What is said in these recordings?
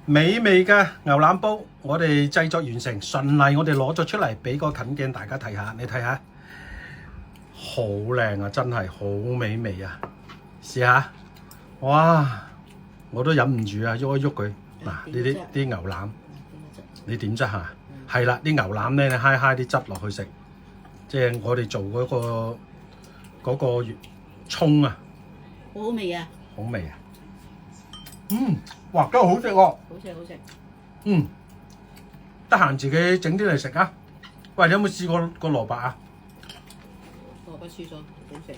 美味嘅牛腩煲，我哋製作完成，順利我哋攞咗出嚟，俾個近鏡大家睇下，你睇下，好靚啊，真係好美味啊！試下，哇，我都忍唔住啊，喐一喐佢。嗱，呢啲牛腩，你點質下？係啦，啲牛腩咧，你揩揩啲汁落去食，即係我哋做嗰個葱啊，好好味啊！好味啊！哇，都好食喎！好食好食。得閒自己整啲嚟食啊！喂，你有冇試過個蘿蔔啊？蘿蔔絲咗，好食。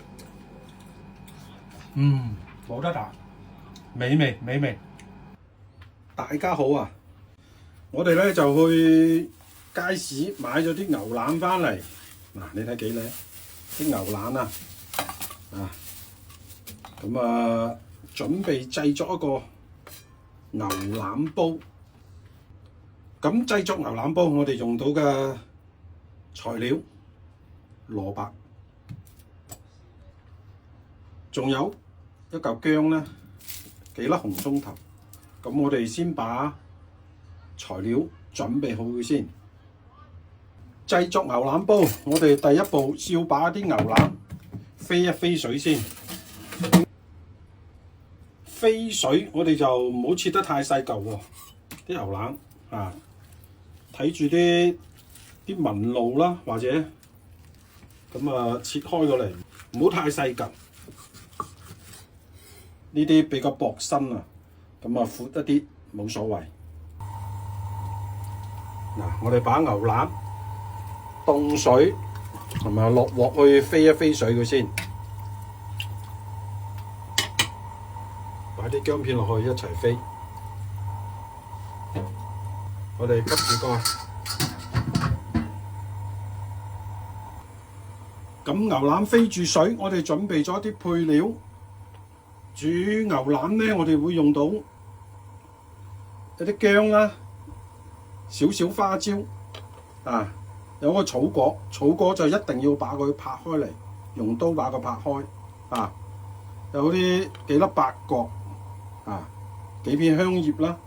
冇得打，美味美味。大家好啊！我哋咧就去街市買咗啲牛腩翻嚟。嗱，你睇幾靚啲牛腩啊！咁啊，準備製作一個牛腩煲。咁製作牛腩煲，我哋用到嘅材料蘿蔔，仲有一嚿薑啦，幾粒紅葱頭。咁我哋先把材料準備好佢先。製作牛腩煲，我哋第一步要把啲牛腩飛一飛水先。飛水我哋就唔好切得太細嚿喎，啲牛腩啊，睇住啲紋路啦，或者咁啊切開過嚟，唔好太細嚿。呢啲比較薄身啊，咁啊闊一啲冇所謂。嗱，我哋把牛腩凍水同埋落鑊去飛一飛水佢先。擺啲薑片落去一齊飛，我哋急住蓋。咁牛腩飛住水，我哋準備咗啲配料。煮牛腩呢，我哋會用到一啲薑啦，少少花椒啊，有個草果，草果就一定要把佢拍開嚟，用刀把佢拍開啊。有啲幾粒八角。幾片香葉啦，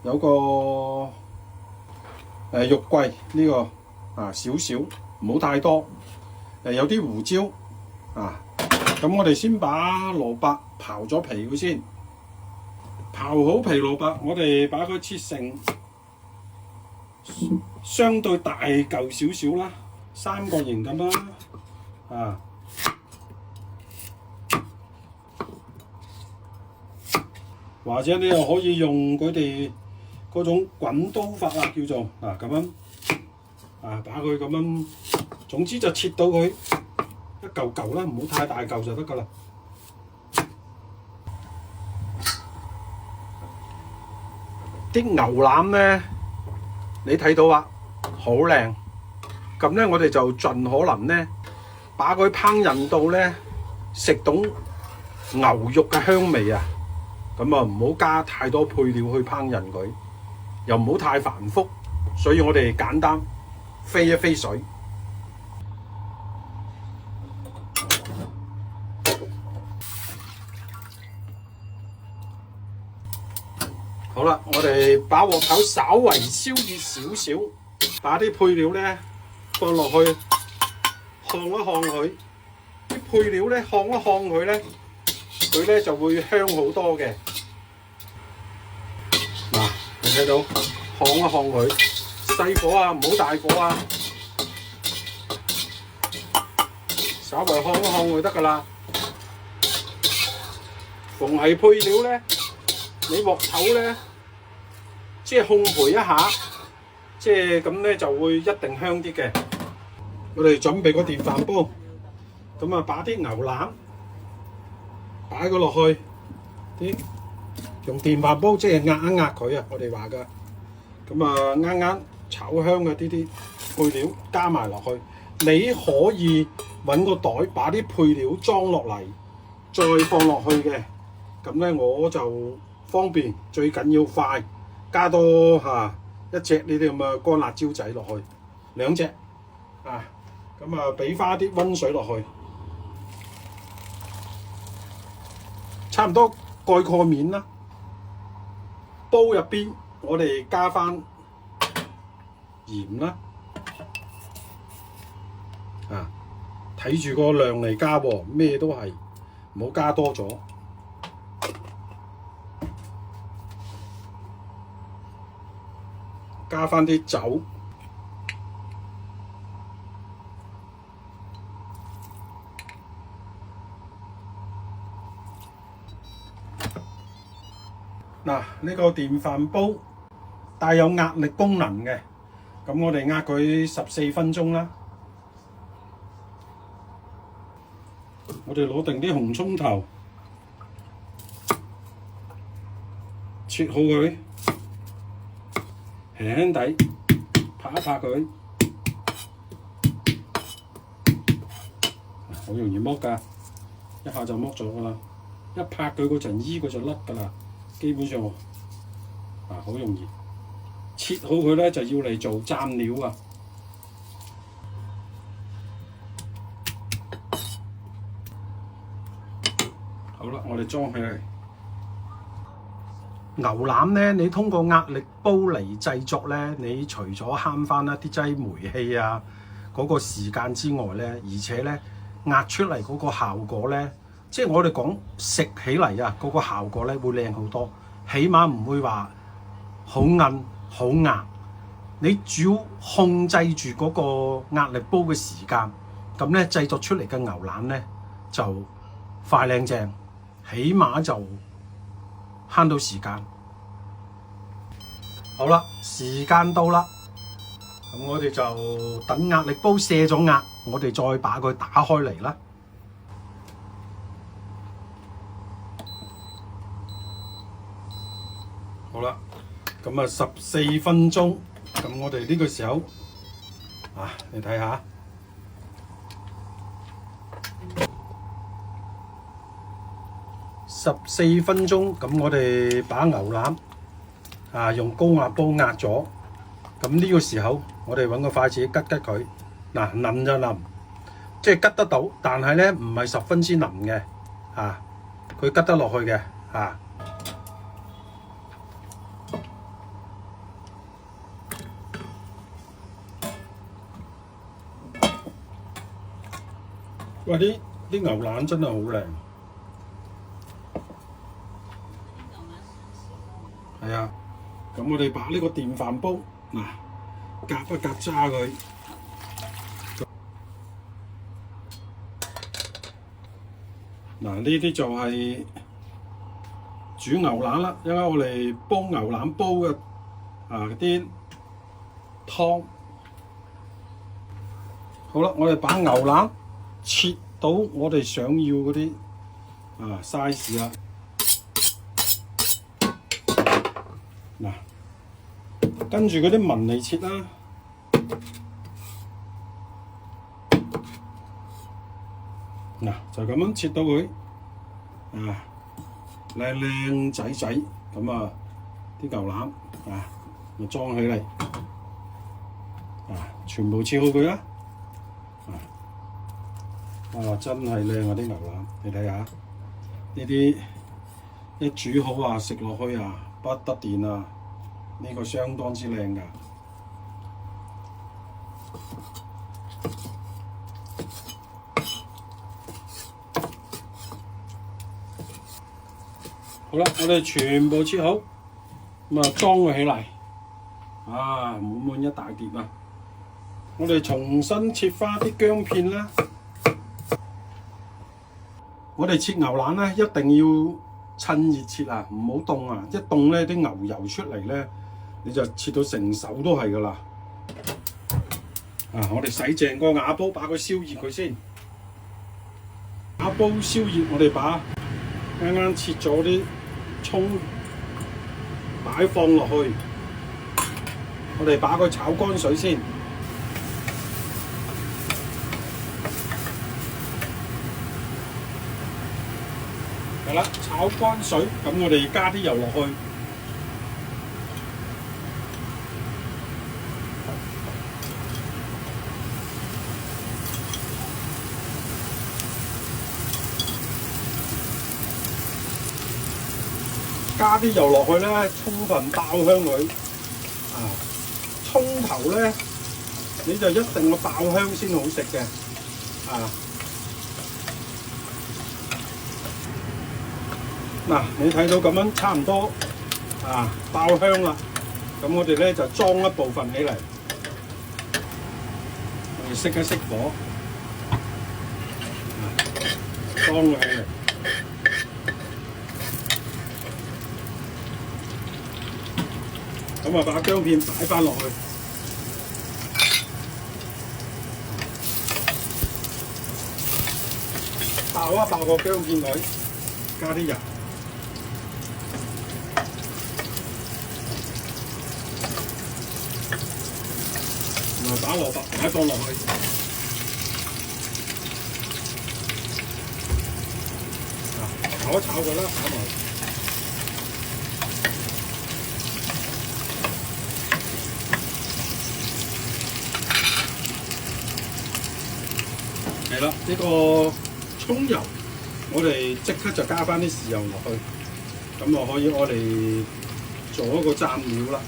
有個肉桂呢個少少，唔好太多。有啲胡椒咁我哋先把蘿蔔刨咗皮佢先，刨好皮蘿蔔，我哋把佢切成相對大嚿少少啦，三角形咁啦，或者你又可以用佢哋嗰種滾刀法啊，叫做咁樣把佢咁樣，總之就切到佢一嚿嚿啦，唔好太大嚿就得噶啦。啲牛腩咧，你睇到啊，好靚。咁咧，我哋就盡可能咧，把佢烹飪到咧，食到牛肉嘅香味啊！咁啊，唔好加太多配料去烹飪佢，又唔好太繁複，所以我哋簡單飛一飛水。好啦，我哋把鑊頭稍為燒熱少少，把啲配料咧放落去，烘一烘佢。啲配料咧烘一烘佢咧，佢咧就會香好多嘅。嗱，你睇到烘一烘佢，細火啊，唔好大火啊，稍微烘一烘佢得噶啦。逢係配料咧，你鑊頭咧，即係烘焙一下，即係咁咧就會一定香啲嘅。我哋準備個電飯煲，咁啊把啲牛腩擺佢落去，用電飯煲即係壓一壓佢啊！我哋話㗎，咁啊啱啱炒香嘅啲配料加埋落去，你可以揾個袋把啲配料裝落嚟，再放落去嘅。咁咧我就方便，最緊要快，加多一隻呢啲咁嘅乾辣椒仔落去，2隻咁啊俾翻啲溫水落去，差唔多蓋個面啦。煲入邊，我哋加翻鹽啦，啊，睇住個量嚟加喎，咩都係唔好加多咗。加翻啲酒，嗱，呢個電飯煲帶有壓力功能嘅，咁我哋壓佢14分鐘啦。我哋攞定啲紅葱頭，切好佢。輕輕地拍一拍佢，好容易剝㗎，一下就剝咗㗎啦。一拍佢嗰層衣佢就甩㗎啦，基本上好容易。切好佢咧就要嚟做蘸料啊。好啦，我哋裝起嚟。牛腩咧，你通過壓力煲嚟製作咧，你除咗慳翻一啲劑煤氣啊嗰個時間之外咧，而且咧壓出嚟嗰個效果咧，即係我哋講食起嚟啊，嗰個效果咧會靚好多，起碼唔會話好韌好硬。你只要控制住嗰個壓力煲嘅時間，咁咧製作出嚟嘅牛腩咧就快靚正，起碼就慳到時間。好啦，時間到啦，咁我哋就等壓力煲卸咗壓，我哋再把佢打開嚟啦。好啦，咁啊14分鐘，咁我哋呢個時候你睇下14分鐘，咁我哋把牛腩用高壓煲壓咗，咁呢個時候我哋揾個筷子吉吉佢，腍就腍，即係吉得到，但係咧唔係十分之腍嘅，佢吉得落去嘅，哇！啲牛腩真係好靚，係啊。咁我哋把呢個電飯煲夾一夾揸佢，呢啲就係煮牛腩啦。因為我哋煲牛腩煲嘅啲湯。好啦，我哋把牛腩切到我哋想要嗰啲size 啦。跟住嗰啲紋嚟切啦，就咁樣切到佢，靚仔仔咁啲牛腩咪裝起嚟，全部切好佢啦，真係靚啲牛腩，你睇下呢啲一煮好食落去不得掂啊！呢個相當之靚㗎。好啦，我哋全部切好，咁裝佢起嚟，滿滿一大碟啊！我哋重新切返啲薑片啦。我哋切牛腩咧，一定要趁熱切唔好凍一凍咧啲牛油出嚟咧。你就切到成手都係㗎啦！我哋洗淨個瓦煲，把佢燒熱佢先。瓦煲燒熱，我哋把啱啱切咗啲葱擺放落去，我哋把佢炒乾水先。係啦，炒乾水，咁我哋加啲油落去。加啲油落去咧，充分爆香佢。啊，葱頭咧你就一定要爆香先好食嘅。啊，嗱，你睇到咁樣差唔多啊，爆香啦。咁我哋咧就裝一部分起嚟，我哋熄一熄火，裝佢起嚟。咁啊，把薑片擺翻落去，爆一爆個薑片佢，加啲油，然後打蘿蔔擺放落去，炒一炒佢啦，炒埋。係啦，呢個葱油，我哋即刻就加翻啲豉油落去，咁就可以我哋做一個蘸料啦。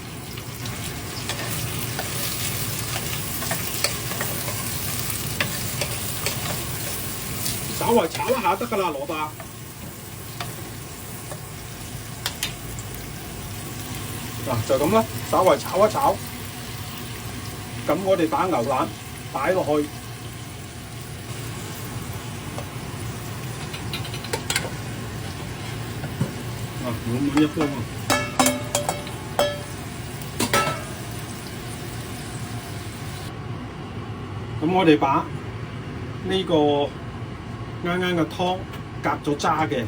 稍微炒一下得㗎啦，蘿蔔。嗱，就咁啦，稍微炒一炒，咁我哋把牛腩擺落去。滿滿一煲啊！咁我哋把呢個啱啱嘅湯隔咗渣嘅，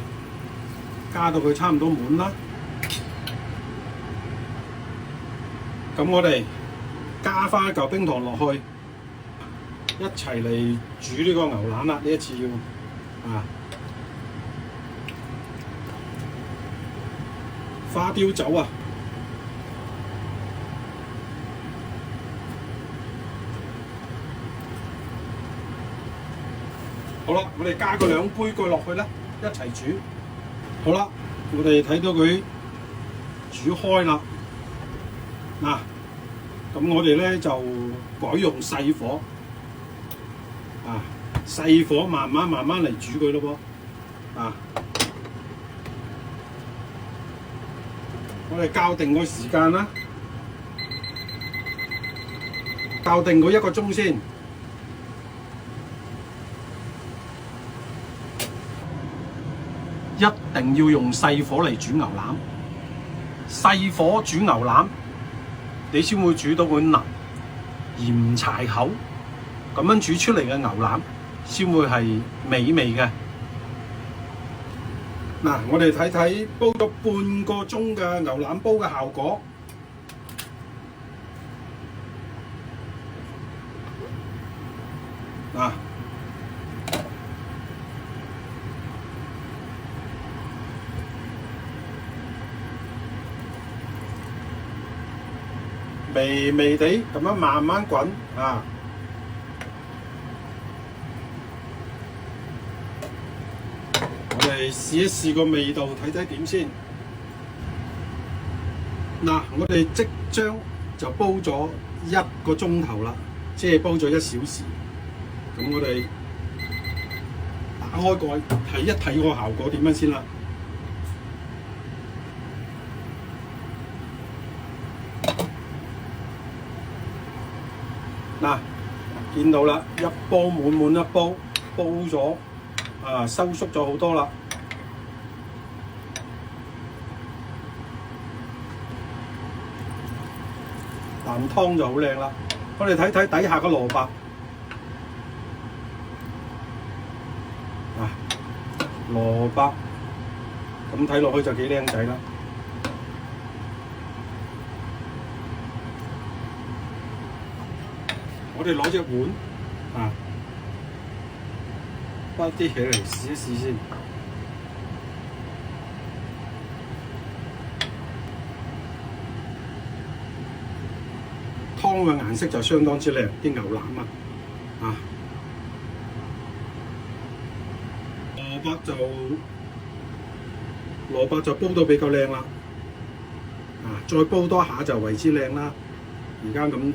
加到佢差唔多滿啦。咁我哋加翻一嚿冰糖落去，一齊嚟煮呢個牛腩啦！呢一次要啊！花雕酒啊！好啦，我哋加個2杯蓋落去啦，一齊煮。好啦，我哋睇到佢煮開啦。嗱，咁我哋咧就改用細火，啊，細火慢慢嚟煮佢咯噃，啊。我哋校定個時間啦，校定佢1個鐘先。一定要用細火嚟煮牛腩，細火煮牛腩，你先會煮到佢腍而唔柴口，咁樣煮出嚟嘅牛腩先會係美味嘅。嗱，我哋睇睇煲咗半個鐘嘅牛腩煲嘅效果。嗱，微微地咁樣慢慢滾啊！我哋試一試個味道，睇睇點先。嗱，我哋即將就煲咗1個鐘頭啦，即係煲咗1小時。咁我哋打開蓋睇一睇個效果點樣先啦。嗱，見到啦，一煲滿一煲，煲咗啊，收縮咗好多啦。啖湯就好靚啦。我哋睇睇底下個蘿蔔，啊，蘿蔔咁睇落去就幾靚仔啦。我哋攞隻碗啊，包啲起嚟試一試先。湯嘅顏色就相當之靚，啲牛腩啊，蘿蔔就蘿蔔就煲到比較靚啦。再煲多下就為之靚啦。而家咁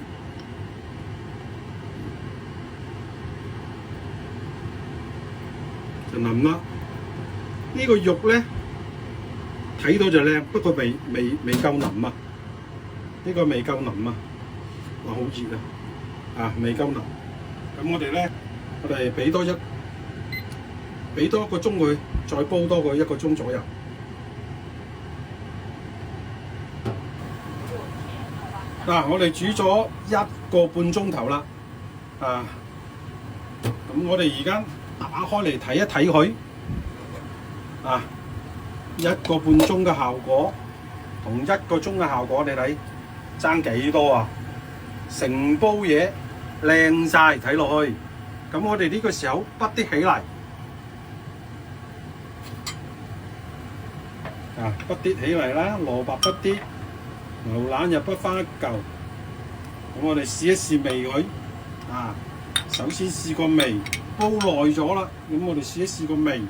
就腍啦。呢個肉咧睇到就靚，不過未夠腍啊！呢個未夠腍啊！哇，好熱啊！未夠腍。咁我哋咧，俾多一個鐘佢，再煲多個1個鐘左右。我哋煮咗1個半鐘頭啦。咁我哋而家打開嚟睇一睇佢。1個半鐘嘅效果同1個鐘嘅效果，你睇爭幾多啊？成煲嘢靚晒，睇落去。咁我哋呢個時候滗啲起嚟，滗啲起嚟啦，蘿蔔滗啲，牛腩又滗翻一嚿。咁我哋試一試味佢。首先試個味，煲耐咗啦。咁我哋試一試個味。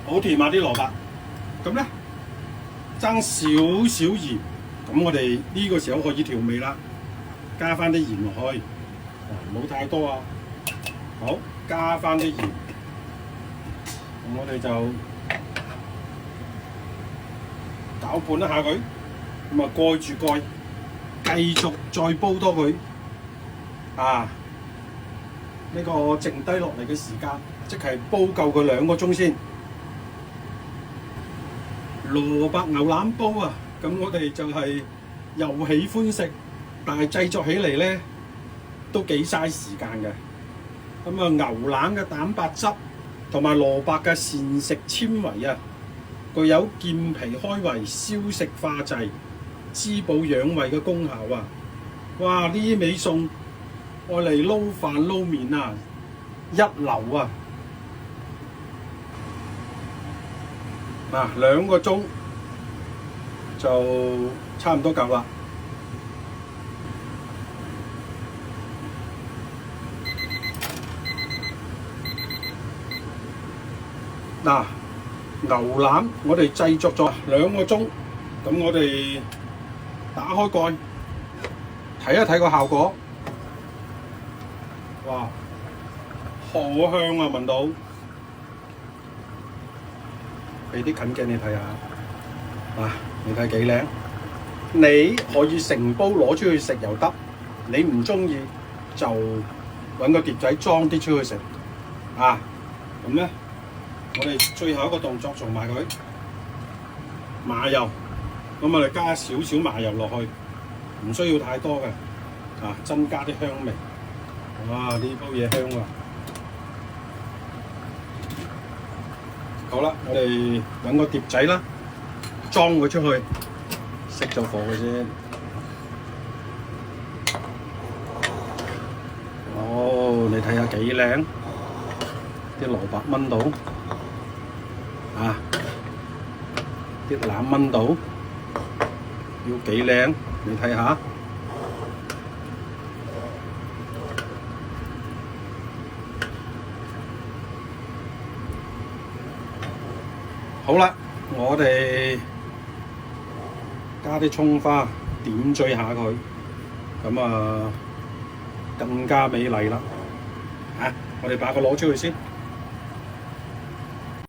好甜啊啲蘿蔔。咁咧爭少少鹽。咁我哋呢個時候可以調味啦，加翻啲鹽落去。唔好太多啊。好，加翻啲鹽。咁我哋就攪拌一下佢。咁蓋住蓋，繼續再煲多佢。呢個剩低落嚟嘅時間，即係煲夠佢2個鐘先。蘿蔔牛腩煲啊！咁我哋就係又喜歡食，但係製作起嚟咧都幾嘥時間嘅。咁牛腩嘅蛋白質同埋蘿蔔嘅膳食纖維具有健脾開胃、消食化滯、滋補養胃嘅功效啊！哇！呢啲味餸愛嚟撈飯撈麵一流啊！2個鐘就差唔多夠啦。牛腩我哋製作咗2個鐘，咁我哋打開蓋睇一睇個效果。哇，好香啊！聞到，俾啲近鏡你睇下。你睇幾靚？你可以成煲攞出去食又得，你唔中意就揾個碟仔裝啲出去食。咁咧，我哋最後一個動作做埋佢，麻油。咁我哋加少少麻油落去，唔需要太多嘅，增加啲香味。哇！呢煲嘢香啊！好啦，我哋揾個碟仔啦，裝佢出去，熄咗火嘅先。你睇下幾靚，啲蘿蔔炆到，啲腩炆到，要幾靚？你睇下。好啦，我哋加啲葱花，點綴下佢，咁更加美麗啦。我哋把佢攞出去先。